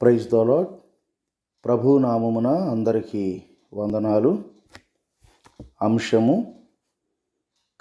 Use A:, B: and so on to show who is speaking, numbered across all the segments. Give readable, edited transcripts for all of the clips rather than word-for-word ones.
A: Praise the lord. ప్రభు నామమున అందరికీ వందనాలు. అంశము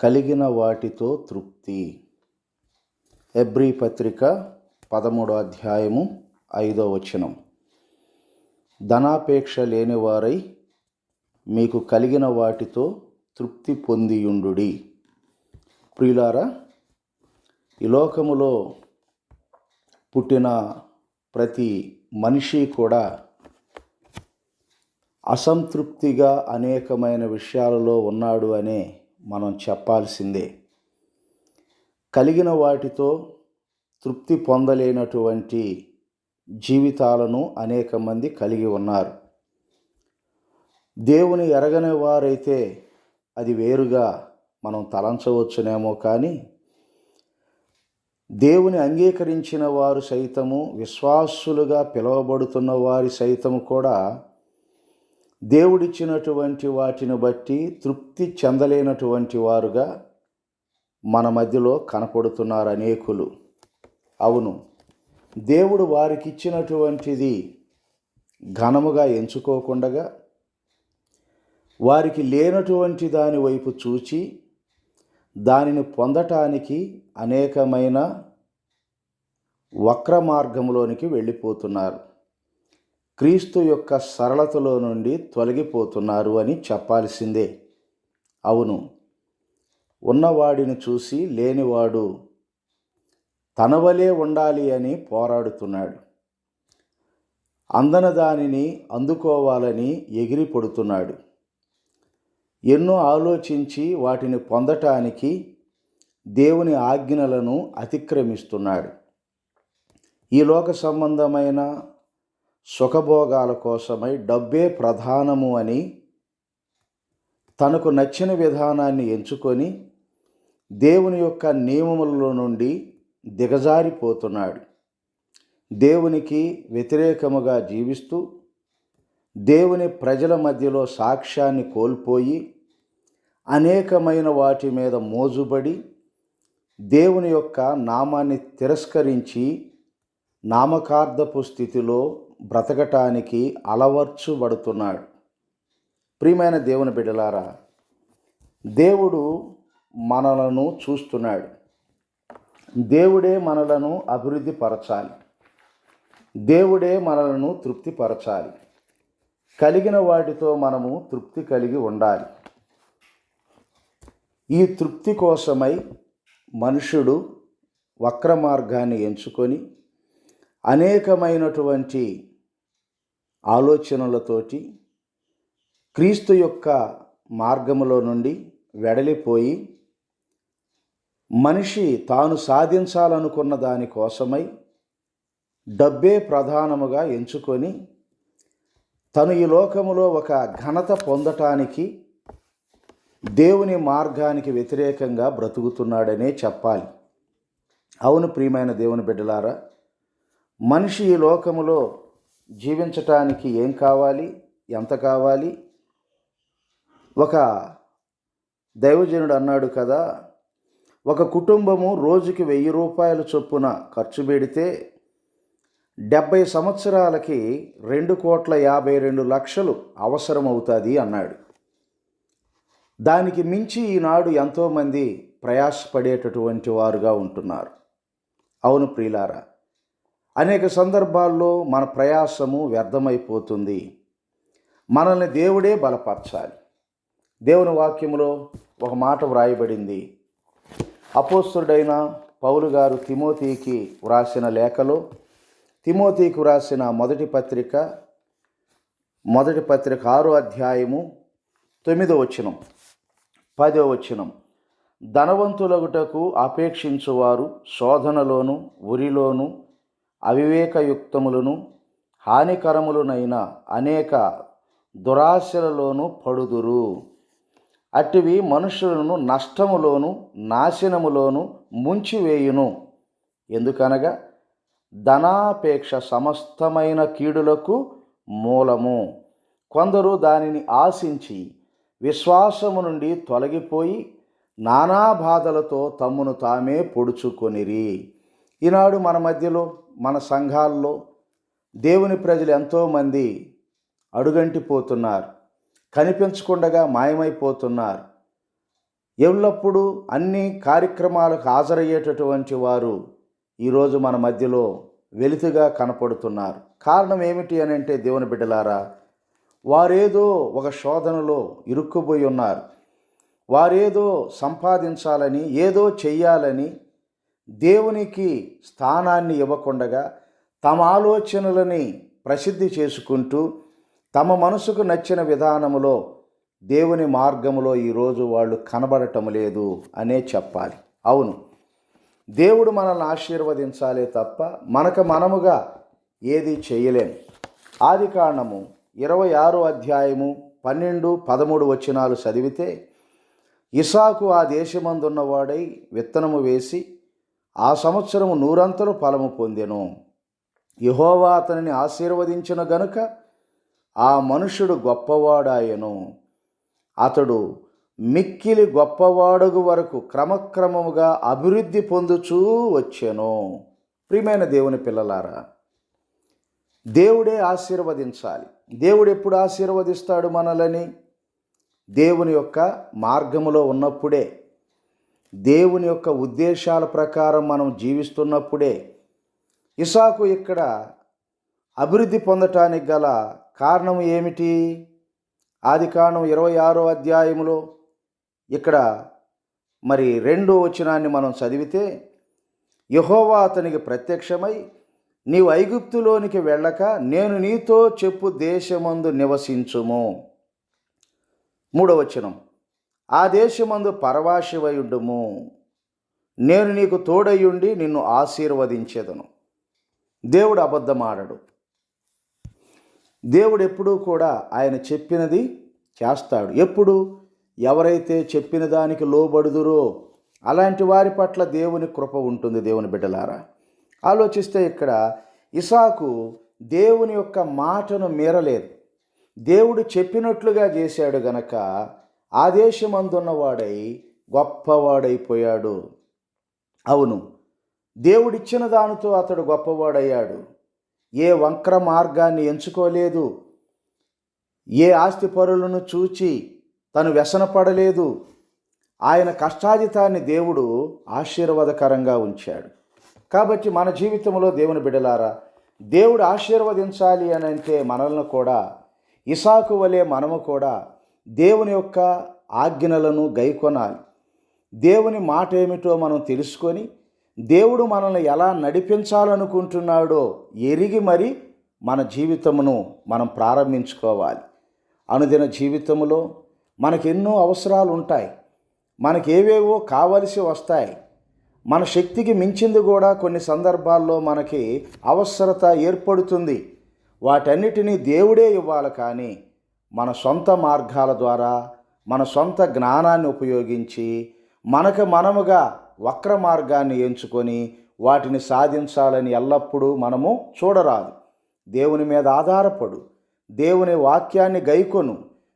A: కలిగిన వాటితో తృప్తి. హెబ్రీ పత్రిక 13వ అధ్యాయము 5వ వచనం. ధనాపేక్ష లేనివారై మీకు కలిగిన వాటితో తృప్తి పొందియుండుడి. ప్రియులారా, ఈ లోకములో పుట్టిన ప్రతి మనిషి కూడా అసంతృప్తిగా అనేకమైన విషయాలలో ఉన్నాడు అనే మనం చెప్పాల్సిందే. కలిగిన వాటితో తృప్తి పొందలేనటువంటి జీవితాలను అనేక మంది కలిగి ఉన్నారు. దేవుని ఎరగని వారైతే అది వేరుగా మనం తలంచవచ్చునేమో, కానీ దేవుని అంగీకరించిన వారు సైతము, విశ్వాసులుగా పిలువబడుతున్న వారి సైతము కూడా దేవుడిచ్చినటువంటి వాటిని బట్టి తృప్తి చెందలేనటువంటి వారుగా మన మధ్యలో కనపడుతున్నారు అనేకులు. అవును, దేవుడు వారికి ఇచ్చినటువంటిది ఘనముగా ఎంచుకోకుండా వారికి లేనటువంటి దాని వైపు చూచి దానిని పొందటానికి అనేకమైన వక్ర మార్గంలోనికి వెళ్ళిపోతున్నారు. క్రీస్తు యొక్క సరళతలో నుండి తొలగిపోతున్నారు అని చెప్పాల్సిందే. అవును, ఉన్నవాడిని చూసి లేనివాడు తన వలే ఉండాలి అని పోరాడుతున్నాడు. అందని దానిని అందుకోవాలని ఎగిరి పడుతున్నాడు. ఎన్నో ఆలోచించి వాటిని పొందటానికి దేవుని ఆజ్ఞలను అతిక్రమిస్తున్నాడు. ఈ లోక సంబంధమైన సుఖభోగాల కోసమై డబ్బే ప్రధానము అని తనకు నచ్చిన విధానాన్ని ఎంచుకొని దేవుని యొక్క నియమములలో నుండి దిగజారిపోతున్నాడు. దేవునికి వ్యతిరేకముగా జీవిస్తూ దేవుని ప్రజల మధ్యలో సాక్ష్యాన్ని కోల్పోయి అనేకమైన వాటి మీద మోజుబడి దేవుని యొక్క నామాన్ని తిరస్కరించి నామకార్థపు స్థితిలో బ్రతకటానికి అలవర్చుబడుతున్నాడు. ప్రియమైన దేవుని బిడ్డలారా, దేవుడు మనలను చూస్తున్నాడు. దేవుడే మనలను అభివృద్ధి పరచాలి. దేవుడే మనలను తృప్తిపరచాలి. కలిగిన వాటితో మనము తృప్తి కలిగి ఉండాలి. ఈ తృప్తి కోసమై మనుషుడు వక్ర మార్గాన్ని ఎంచుకొని అనేకమైనటువంటి ఆలోచనలతోటి క్రీస్తు యొక్క మార్గములో నుండి వెడలిపోయి మనిషి తాను సాధించాలనుకున్న దానికోసమై డబ్బే ప్రధానముగా ఎంచుకొని తను ఈ లోకములో ఒక ఘనత పొందటానికి దేవుని మార్గానికి వ్యతిరేకంగా బ్రతుకుతున్నాడనే చెప్పాలి. అవును, ప్రియమైన దేవుని బిడ్డలారా, మనిషి ఈ లోకములో జీవించటానికి ఏం కావాలి, ఎంత కావాలి? ఒక దైవజనుడు అన్నాడు కదా, ఒక కుటుంబము రోజుకి 1000 రూపాయల చొప్పున ఖర్చు పెడితే 70 సంవత్సరాలకి 2,52,00,000 అవసరమవుతుంది అన్నాడు. దానికి మించి ఈనాడు ఎంతోమంది ప్రయాసపడేటటువంటి వారుగా ఉంటున్నారు. అవును ప్రియులారా, అనేక సందర్భాల్లో మన ప్రయాసము వ్యర్థమైపోతుంది. మనల్ని దేవుడే బలపరచాలి. దేవుని వాక్యములో ఒక మాట వ్రాయబడింది. అపోస్తలుడైన పౌలు గారు తిమోతికి వ్రాసిన లేఖలో, తిమోతికి వ్రాసిన మొదటి పత్రిక 6వ అధ్యాయము 9వ వచనం 10వ వచనం. ధనవంతులగుటకు అపేక్షించువారు శోధనలోను, ఉరిలోను, అవివేకయుక్తములను, హానికరములనైన అనేక దురాశలలోను పడుదురు. అట్టివి మనుషులను నష్టములోను, నాశనములోను ముంచివేయును. ఎందుకనగా ధనాపేక్ష సమస్తమైన కీడులకు మూలము. కొందరు దానిని ఆశించి విశ్వాసము నుండి తొలగిపోయి నానా బాధలతో తమ్మును తామే పొడుచుకొనిరి. ఈనాడు మన మధ్యలో, మన సంఘాల్లో దేవుని ప్రజలు ఎంతోమంది అడుగంటిపోతున్నారు, కనిపించకుండా మాయమైపోతున్నారు. ఎల్లప్పుడూ అన్ని కార్యక్రమాలకు హాజరయ్యేటటువంటి వారు ఈరోజు మన మధ్యలో వెలితిగా కనపడుతున్నారు. కారణం ఏమిటి అని అంటే, దేవుని బిడ్డలారా, వారేదో ఒక శోధనలో ఇరుక్కుపోయి ఉన్నారు. వారేదో సంపాదించాలని, ఏదో చెయ్యాలని దేవునికి స్థానాన్ని ఇవ్వకుండగా తమ ఆలోచనలని ప్రసిద్ధి చేసుకుంటూ తమ మనసుకు నచ్చిన విధానములో దేవుని మార్గములో ఈరోజు వాళ్ళు కనబడటం లేదు అనే చెప్పాలి. అవును, దేవుడు మనల్ని ఆశీర్వదించాలే తప్ప మనముగా ఏది చేయలేం. ఆదికాండము 26వ అధ్యాయము 12, 13 వచనాలు చదివితే, ఇస్సాకు ఆ దేశమందున్నవాడై విత్తనము వేసి ఆ సంవత్సరము 100 ఫలము పొందెను. యెహోవా అతనిని ఆశీర్వదించిన గనుక ఆ మనుషుడు గొప్పవాడాయను. అతడు మిక్కిలి గొప్పవాడగు వరకు క్రమక్రమముగా అభివృద్ధి పొందుచూ వచ్చెను. ప్రియమైన దేవుని పిల్లలారా, దేవుడే ఆశీర్వదించాలి. దేవుడు ఎప్పుడు ఆశీర్వదిస్తాడు మనలని? దేవుని యొక్క మార్గములో ఉన్నప్పుడే, దేవుని యొక్క ఉద్దేశాల ప్రకారం మనం జీవిస్తున్నప్పుడే. ఇస్సాకు ఇక్కడ అభివృద్ధి పొందటానికి గల కారణం ఏమిటి? ఆదికాండం 26వ అధ్యాయములో ఇక్కడ మరి 2వ వచనాన్ని మనం చదివితే, యెహోవా అతనికి ప్రత్యక్షమై, నీవు ఐగుప్తులోనికి వెళ్ళక నేను నీతో చెప్పు దేశమందు నివసించుము. 3వ వచనం, ఆ దేశమందు పరవాసివయుండుము, నేను నీకు తోడయుండి నిన్ను ఆశీర్వదించెదను. దేవుడు అబద్ధమాడడు. దేవుడు ఎప్పుడూ కూడా ఆయన చెప్పినది చేస్తాడు. ఎప్పుడు? ఎవరైతే చెప్పిన దానికి లోబడుదురో అలాంటి వారి పట్ల దేవుని కృప ఉంటుంది. దేవుని బిడ్డలారా, ఆలోచిస్తే ఇక్కడ ఇస్సాకు దేవుని యొక్క మాటను మీరలేదు. దేవుడు చెప్పినట్లుగా చేశాడు గనక ఆదేశమందున్నవాడై గొప్పవాడైపోయాడు. అవును, దేవుడిచ్చిన దానితో అతడు గొప్పవాడయ్యాడు. ఏ వంక్ర మార్గాన్ని ఎంచుకోలేదు. ఏ ఆస్తి పరులను చూచి తను వ్యసనపడలేదు. ఆయన కష్టాజితాన్ని దేవుడు ఆశీర్వాదకరంగా ఉంచాడు. కాబట్టి మన జీవితంలో దేవుని బిడ్డలారా, దేవుడు ఆశీర్వదించాలి అని అంటే మనల్ని కూడా ఇస్సాకు వలె మనము కూడా దేవుని యొక్క ఆజ్ఞలను గైకొనాలి. దేవుని మాట ఏమిటో మనం తెలుసుకొని దేవుడు మనల్ని ఎలా నడిపించాలనుకుంటున్నాడో ఎరిగి మరి మన జీవితమును మనం ప్రారంభించుకోవాలి. అనుదిన జీవితంలో మనకెన్నో అవసరాలు ఉంటాయి. మనకేవేవో కావలసి వస్తాయి. మన శక్తికి మించింది కూడా కొన్ని సందర్భాల్లో మనకి అవసరత ఏర్పడుతుంది. వాటన్నిటినీ దేవుడే ఇవ్వాలి. కానీ మన సొంత మార్గాల ద్వారా, మన సొంత జ్ఞానాన్ని ఉపయోగించి మనముగా వక్ర మార్గాన్ని ఎంచుకొని వాటిని సాధించాలని ఎల్లప్పుడూ మనము చూడరాదు. దేవుని మీద ఆధారపడు. దేవుని వాక్యాన్ని గైకొను.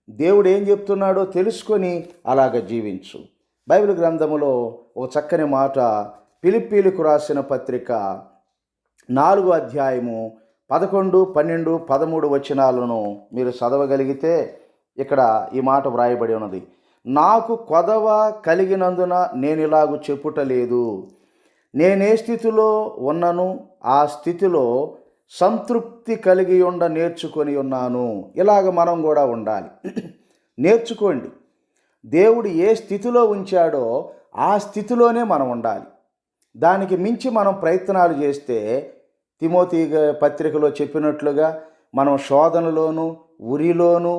A: దేవుడు ఏం చెప్తున్నాడో తెలుసుకొని అలాగ జీవించు. బైబిల్ గ్రంథములో ఒక చక్కని మాట, ఫిలిప్పీలకు రాసిన పత్రిక 4వ అధ్యాయము 11, 12, 13 వచనాలను మీరు చదవగలిగితే ఇక్కడ ఈ మాట వ్రాయబడి ఉన్నది. నాకు కొదవ కలిగినందున నేను ఇలాగూ చెప్పుటలేదు. నేనే స్థితిలో ఉన్నను ఆ స్థితిలో సంతృప్తి కలిగి నేర్చుకొని ఉన్నాను. ఇలాగ మనం కూడా ఉండాలి. నేర్చుకోండి. దేవుడు ఏ స్థితిలో ఉంచాడో ఆ స్థితిలోనే మనం ఉండాలి. దానికి మించి మనం ప్రయత్నాలు చేస్తే తిమోతి పత్రికలో చెప్పినట్లుగా మనం శోధనలోను, ఉరిలోను,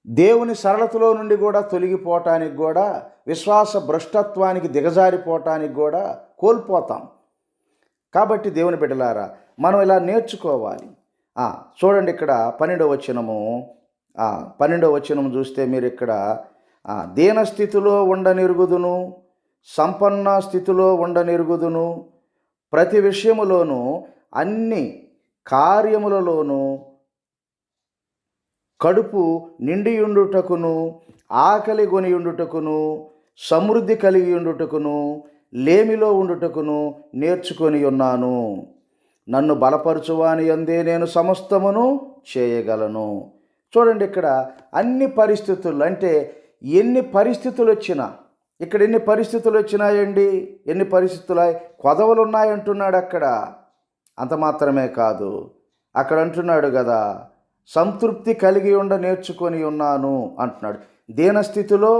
A: దేవుని సరళతలో నుండి కూడా తొలగిపోవటానికి కూడా, విశ్వాస భ్రష్టత్వానికి దిగజారిపోవటానికి కూడా కోల్పోతాం. కాబట్టి దేవుని బిడ్డలారా, మనం ఇలా నేర్చుకోవాలి. చూడండి, ఇక్కడ 12వ వచనము 12వ వచనం చూస్తే మీరు ఇక్కడ దీనస్థితిలో ఉండనిరుగుదును, సంపన్న స్థితిలో ఉండనిరుగుదును, ప్రతి విషయములోనూ అన్ని కార్యములలోనూ కడుపు నిండియుండుటకును, ఆకలి గొనియుండుటకును, సమృద్ధి కలిగి ఉండుటకును, లేమిలో ఉండుటకును నేర్చుకొని ఉన్నాను. నన్ను బలపరచువాని యందే నేను సమస్తమును చేయగలను. చూడండి, ఇక్కడ అన్ని పరిస్థితులు అంటే ఎన్ని పరిస్థితులు వచ్చినా, ఇక్కడ ఎన్ని పరిస్థితులు వచ్చినాయండి, ఎన్ని పరిస్థితులు కొదవలు ఉన్నాయంటున్నాడు అక్కడ. అంత మాత్రమే కాదు, అక్కడ అంటున్నాడు కదా, సంతృప్తి కలిగి ఉండ నేర్చుకొని ఉన్నాను అంటున్నాడు. దీనస్థితిలో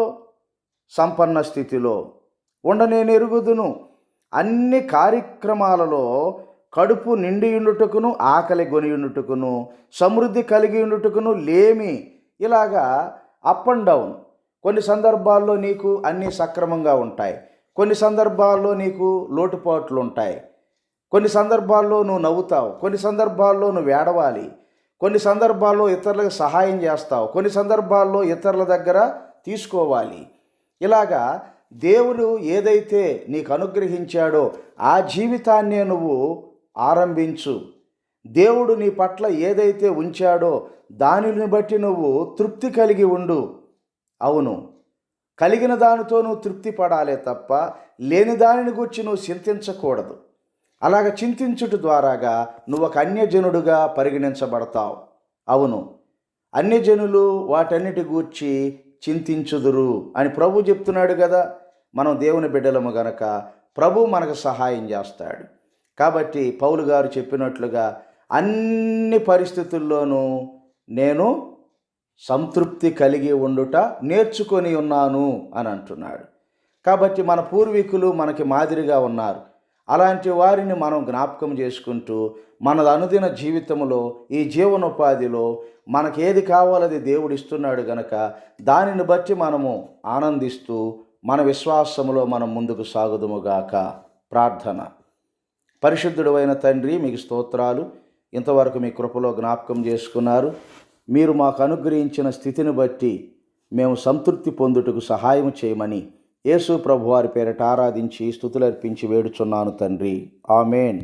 A: సంపన్న స్థితిలో ఉండ నేను ఎరుగుదును. అన్ని కార్యక్రమాలలో కడుపు నిండి ఉండుటకును, ఆకలి గొని ఉండుటకును, సమృద్ధి కలిగి ఉండుటకును, లేమి, ఇలాగా అప్ అండ్ డౌన్. కొన్ని సందర్భాల్లో నీకు అన్నీ సక్రమంగా ఉంటాయి, కొన్ని సందర్భాల్లో నీకు లోటుపాట్లు ఉంటాయి, కొన్ని సందర్భాల్లో నువ్వు నవ్వుతావు, కొన్ని సందర్భాల్లో నువ్వు ఏడవాలి, కొన్ని సందర్భాల్లో ఇతరులకు సహాయం చేస్తావు, కొన్ని సందర్భాల్లో ఇతరుల దగ్గర తీసుకోవాలి. ఇలాగా దేవుడు ఏదైతే నీకు అనుగ్రహించాడో ఆ జీవితాన్నే నువ్వు ఆరంభించు. దేవుడు నీ పట్ల ఏదైతే ఉంచాడో దానిని బట్టి నువ్వు తృప్తి కలిగి ఉండు. అవును, కలిగిన దానితో నువ్వు తృప్తి పడాలే తప్ప లేని దానిని గురించి నువ్వు చింతించకూడదు. అలాగ చింతించుట ద్వారాగా నువ్వు ఒక అన్యజనుడుగా పరిగణించబడతావు. అవును, అన్యజనులు వాటన్నిటి గూర్చి చింతించుదురు అని ప్రభు చెప్తున్నాడు కదా. మనం దేవుని బిడ్డలము గనక ప్రభు మనకు సహాయం చేస్తాడు. కాబట్టి పౌలు గారు చెప్పినట్లుగా అన్ని పరిస్థితుల్లోనూ నేను సంతృప్తి కలిగి ఉండుట నేర్చుకొని ఉన్నాను అని అంటున్నాడు. కాబట్టి మన పూర్వీకులు మనకి మాదిరిగా ఉన్నారు. అలాంటి వారిని మనం జ్ఞాపకం చేసుకుంటూ మన అనుదిన జీవితంలో ఈ జీవనోపాధిలో మనకి ఏది కావాలది దేవుడు ఇస్తున్నాడు గనక దానిని బట్టి మనము ఆనందిస్తూ మన విశ్వాసములో మనం ముందుకు సాగుదుముగాక. ప్రార్థన. పరిశుద్ధుడు అయిన తండ్రి, మీకు స్తోత్రాలు. ఇంతవరకు మీ కృపలో జ్ఞాపకం చేసుకున్నారు. మీరు మాకు అనుగ్రహించిన స్థితిని బట్టి మేము సంతృప్తి పొందుటకు సహాయం చేయమని యేసు ప్రభువారి పేరట ఆరాధించి స్తుతులర్పించి వేడుచున్నాను తండ్రి. ఆమేన్.